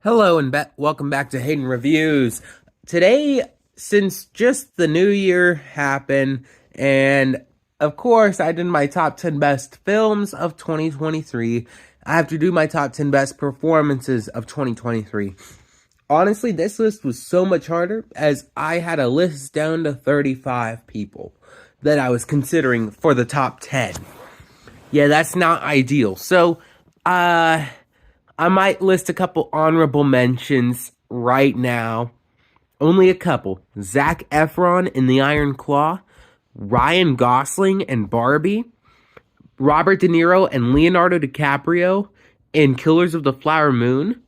Hello and welcome back to Hayden Reviews. Today, since just the new year happened, and of course I did my top 10 best films of 2023, I have to do my top 10 best performances of 2023. Honestly, this list was so much harder as I had a list down to 35 people that I was considering for the top 10. Yeah, that's not ideal. So, I might list a couple honorable mentions right now. Only a couple. Zac Efron in The Iron Claw, Ryan Gosling in Barbie, Robert De Niro and Leonardo DiCaprio in Killers of the Flower Moon,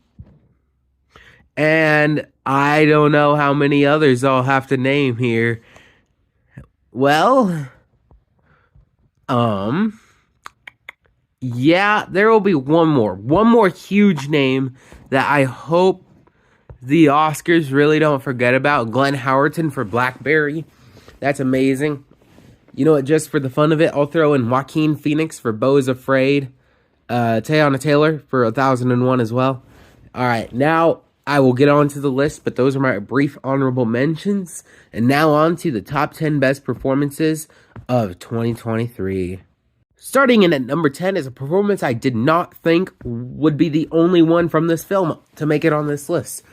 and I don't know how many others I'll have to name here. Well, yeah, there will be one more huge name that I hope the Oscars really don't forget about. Glenn Howerton for Blackberry. That's amazing. You know what, just for the fun of it, I'll throw in Joaquin Phoenix for Beau is Afraid. Teyana Taylor for 1001 as well. Alright, now I will get on to the list, but those are my brief honorable mentions. And now on to the top 10 best performances of 2023. Starting in at number 10 is a performance I did not think would be the only one from this film to make it on this list.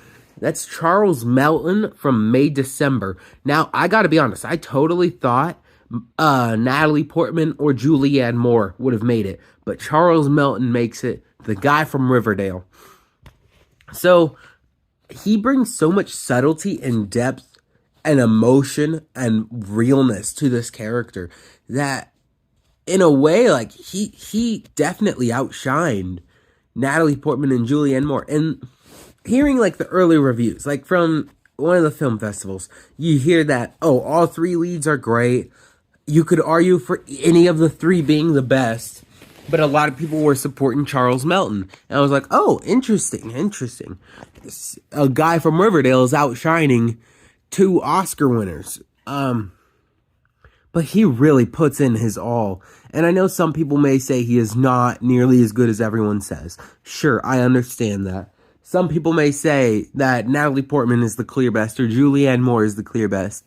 That's Charles Melton from May December. Now, I gotta be honest, I totally thought Natalie Portman or Julianne Moore would have made it. But Charles Melton makes it, the guy from Riverdale. So, he brings so much subtlety and depth and emotion and realness to this character that in a way, like, he definitely outshined Natalie Portman and Julianne Moore. And hearing, like, the early reviews, like, from one of the film festivals, you hear that, oh, all three leads are great. You could argue for any of the three being the best. But a lot of people were supporting Charles Melton. And I was like, oh, interesting. A guy from Riverdale is outshining two Oscar winners. But he really puts in his all. And I know some people may say he is not nearly as good as everyone says. Sure, I understand that. Some people may say that Natalie Portman is the clear best or Julianne Moore is the clear best.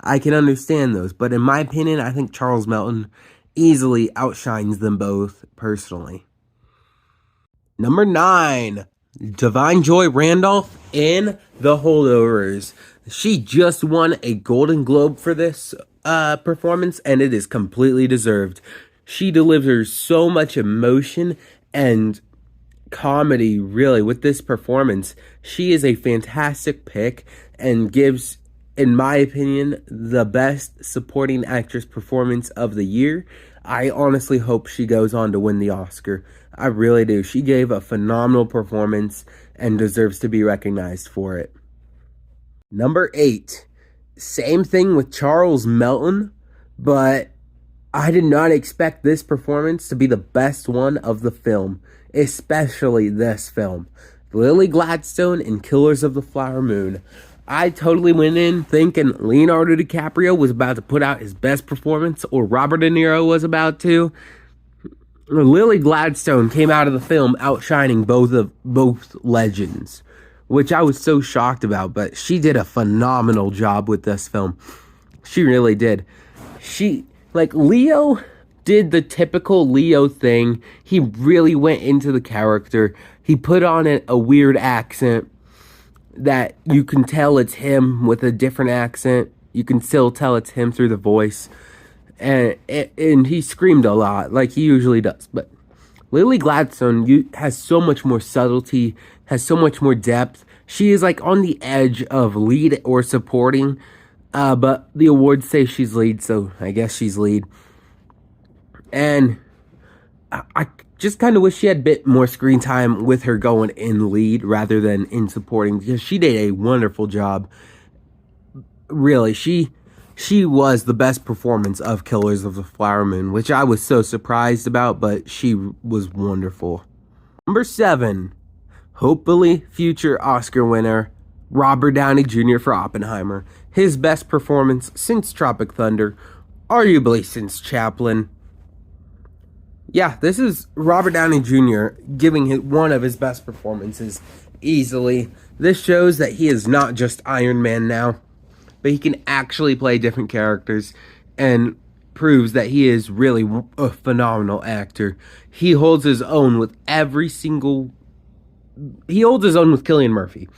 I can understand those. But in my opinion, I think Charles Melton easily outshines them both personally. Number 9, Da'Vine Joy Randolph in The Holdovers. She just won a Golden Globe for this performance, and it is completely deserved. She delivers so much emotion and comedy, really, with this performance. She is a fantastic pick and gives, in my opinion, the best supporting actress performance of the year. I honestly hope she goes on to win the Oscar. I really do. She gave a phenomenal performance and deserves to be recognized for it. Number 8. Same thing with Charles Melton, but I did not expect this performance to be the best one of the film, especially this film. Lily Gladstone in Killers of the Flower Moon. I totally went in thinking Leonardo DiCaprio was about to put out his best performance, or Robert De Niro was about to. Lily Gladstone came out of the film outshining both legends, which I was so shocked about, but she did a phenomenal job with this film. She really did. Leo did the typical Leo thing. He really went into the character. He put on a weird accent that you can tell it's him with a different accent. You can still tell it's him through the voice. And he screamed a lot, like he usually does. But Lily Gladstone has so much more subtlety, has so much more depth. She is like on the edge of lead or supporting, but the awards say she's lead, so I guess she's lead. And I just kind of wish she had a bit more screen time with her going in lead rather than in supporting, because she did a wonderful job. Really, she was the best performance of Killers of the Flower Moon, which I was so surprised about, but she was wonderful. Number 7, hopefully future Oscar winner, Robert Downey Jr. for Oppenheimer. His best performance since Tropic Thunder, arguably since Chaplin. Yeah, this is Robert Downey Jr. giving one of his best performances Easily. This shows that he is not just Iron Man now, but he can actually play different characters and proves that he is really a phenomenal actor. He holds his own with Cillian Murphy.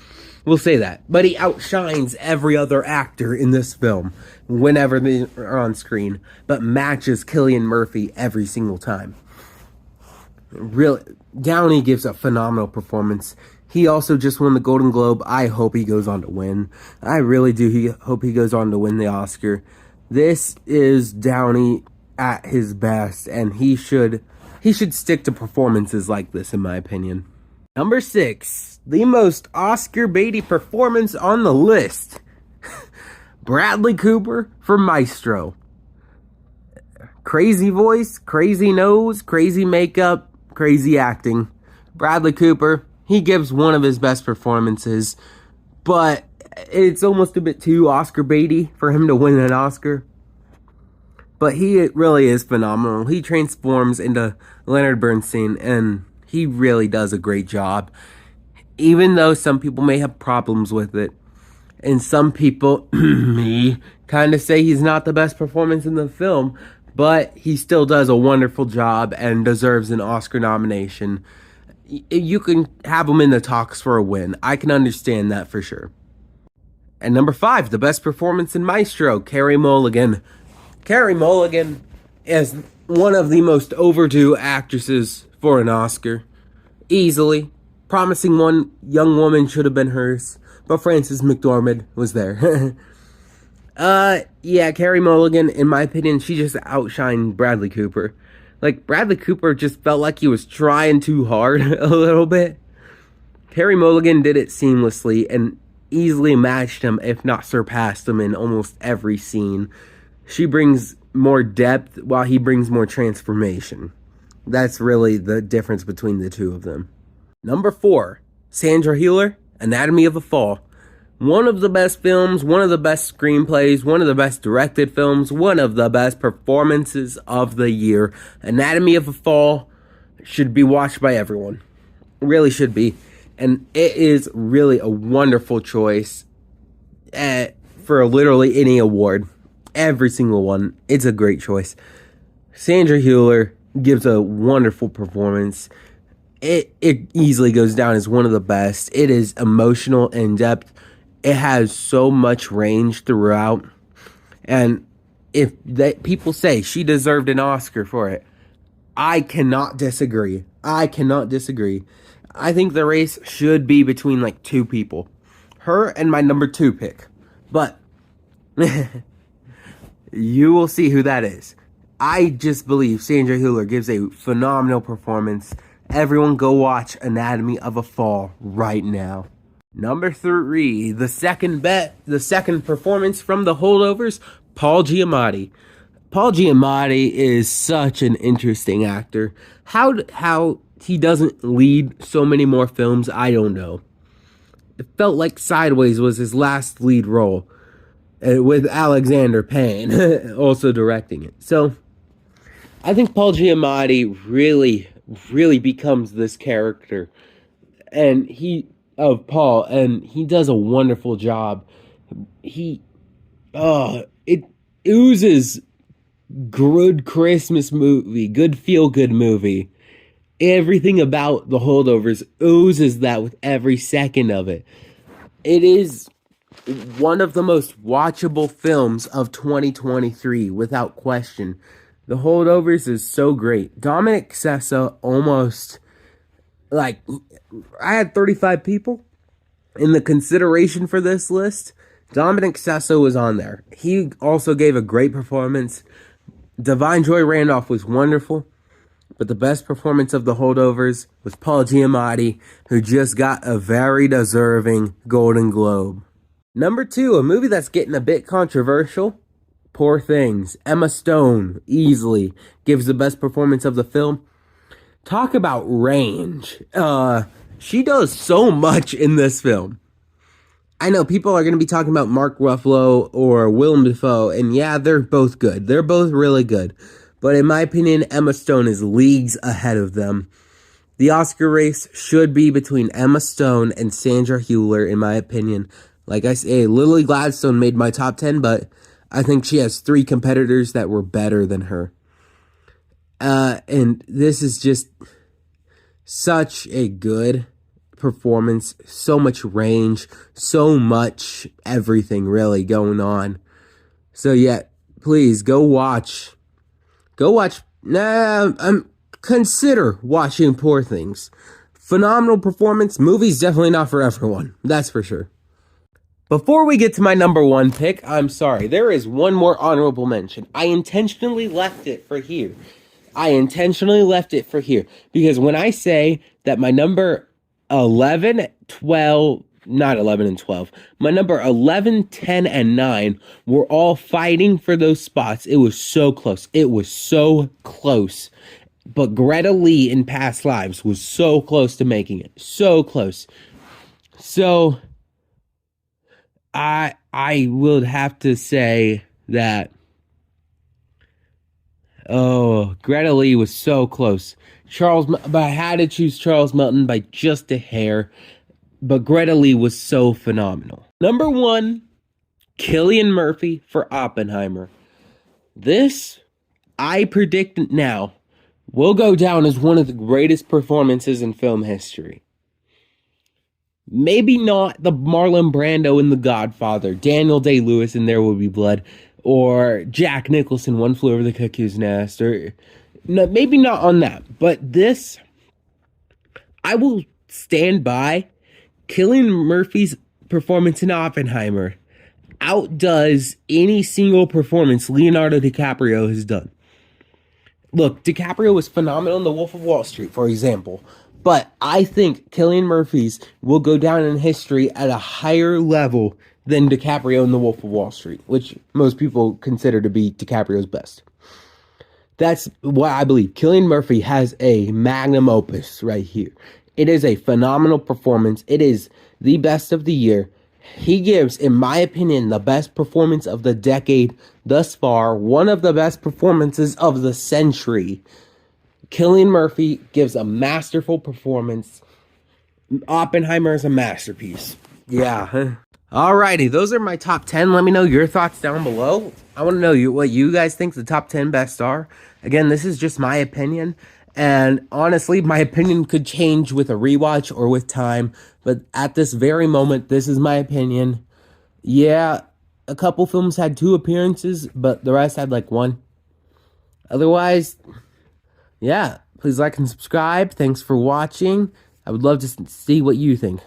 We'll say that. But he outshines every other actor in this film whenever they're on screen, but matches Cillian Murphy every single time. Really, Downey gives a phenomenal performance. He also just won the Golden Globe. I hope he goes on to win. I really do hope he goes on to win the Oscar. This is Downey at his best, and he should stick to performances like this, in my opinion. Number 6, the most Oscar baity performance on the list. Bradley Cooper for Maestro. Crazy voice, crazy nose, crazy makeup, crazy acting. Bradley Cooper, he gives one of his best performances, but it's almost a bit too Oscar baity for him to win an Oscar. But he really is phenomenal. He transforms into Leonard Bernstein, and he really does a great job. Even though some people may have problems with it, and some people, me, kind of say he's not the best performance in the film, but he still does a wonderful job and deserves an Oscar nomination. You can have him in the talks for a win. I can understand that for sure. And number 5, the best performance in Maestro, Carrie Mulligan. Carrie Mulligan is one of the most overdue actresses for an Oscar. Easily. Promising one young woman should have been hers, but Frances McDormand was there. Yeah, Carrie Mulligan, in my opinion, she just outshined Bradley Cooper. Like, Bradley Cooper just felt like he was trying too hard a little bit. Carrie Mulligan did it seamlessly and easily matched him, if not surpassed him, in almost every scene. She brings more depth while he brings more transformation. That's really the difference between the two of them. Number 4, Sandra Huer, Anatomy of a Fall. One of the best films, one of the best screenplays, one of the best directed films, one of the best performances of the year. Anatomy of a Fall should be watched by everyone. Really should be. And it is really a wonderful choice for literally any award. Every single one. It's a great choice. Sandra Huer gives a wonderful performance. It easily goes down as one of the best. It is emotional, in-depth. It has so much range throughout. And if people say she deserved an Oscar for it, I cannot disagree. I think the race should be between like 2 people. Her and my number 2 pick. But you will see who that is. I just believe Sandra Huer gives a phenomenal performance. Everyone go watch Anatomy of a Fall right now. Number 3, the second performance from The Holdovers, Paul Giamatti. Paul Giamatti is such an interesting actor. How he doesn't lead so many more films, I don't know. It felt like Sideways was his last lead role, with Alexander Payne also directing it. So, I think Paul Giamatti really becomes this character, of Paul, and he does a wonderful job. It oozes good Christmas movie, good feel-good movie. Everything about The Holdovers oozes that with every second of it. It is one of the most watchable films of 2023, without question. The Holdovers is so great. Dominic Sessa almost, I had 35 people in the consideration for this list. Dominic Sessa was on there. He also gave a great performance. Divine Joy Randolph was wonderful. But the best performance of The Holdovers was Paul Giamatti, who just got a very deserving Golden Globe. Number 2, a movie that's getting a bit controversial, Poor Things. Emma Stone easily gives the best performance of the film. Talk about range. She does so much in this film. I know people are going to be talking about Mark Ruffalo or Willem Dafoe, and yeah, they're both good. They're both really good. But in my opinion, Emma Stone is leagues ahead of them. The Oscar race should be between Emma Stone and Sandra Huer, in my opinion. Like I say, Lily Gladstone made my top 10, but I think she has 3 competitors that were better than her. And this is just such a good performance, so much range, so much everything really going on. So yeah, please go watch. Consider watching Poor Things. Phenomenal performance. Movie's definitely not for everyone. That's for sure. Before we get to my number 1 pick, I'm sorry. There is one more honorable mention. I intentionally left it for here. Because when I say that my number 11, 12, not 11 and 12, my number 11, 10, and 9 were all fighting for those spots. It was so close. But Greta Lee in Past Lives was so close to making it. So close. So I would have to say that Greta Lee was so close. But I had to choose Charles Melton by just a hair. But Greta Lee was so phenomenal. Number 1, Cillian Murphy for Oppenheimer. This, I predict now, will go down as one of the greatest performances in film history. Maybe not the Marlon Brando in The Godfather, Daniel Day-Lewis in There Will Be Blood, or Jack Nicholson, One Flew Over the Cuckoo's Nest, or no, maybe not on that. But this, I will stand by. Cillian Murphy's performance in Oppenheimer outdoes any single performance Leonardo DiCaprio has done. Look, DiCaprio was phenomenal in The Wolf of Wall Street, for example. But I think Cillian Murphy's will go down in history at a higher level than DiCaprio in The Wolf of Wall Street, which most people consider to be DiCaprio's best. That's what I believe. Cillian Murphy has a magnum opus right here. It is a phenomenal performance. It is the best of the year. He gives, in my opinion, the best performance of the decade thus far. One of the best performances of the century. Cillian Murphy gives a masterful performance. Oppenheimer is a masterpiece. Yeah. Alrighty, those are my top 10. Let me know your thoughts down below. I want to know what you guys think the top 10 best are. Again, this is just my opinion. And honestly, my opinion could change with a rewatch or with time. But at this very moment, this is my opinion. Yeah, a couple films had 2 appearances, but the rest had like 1. Otherwise, yeah, please like and subscribe. Thanks for watching. I would love to see what you think.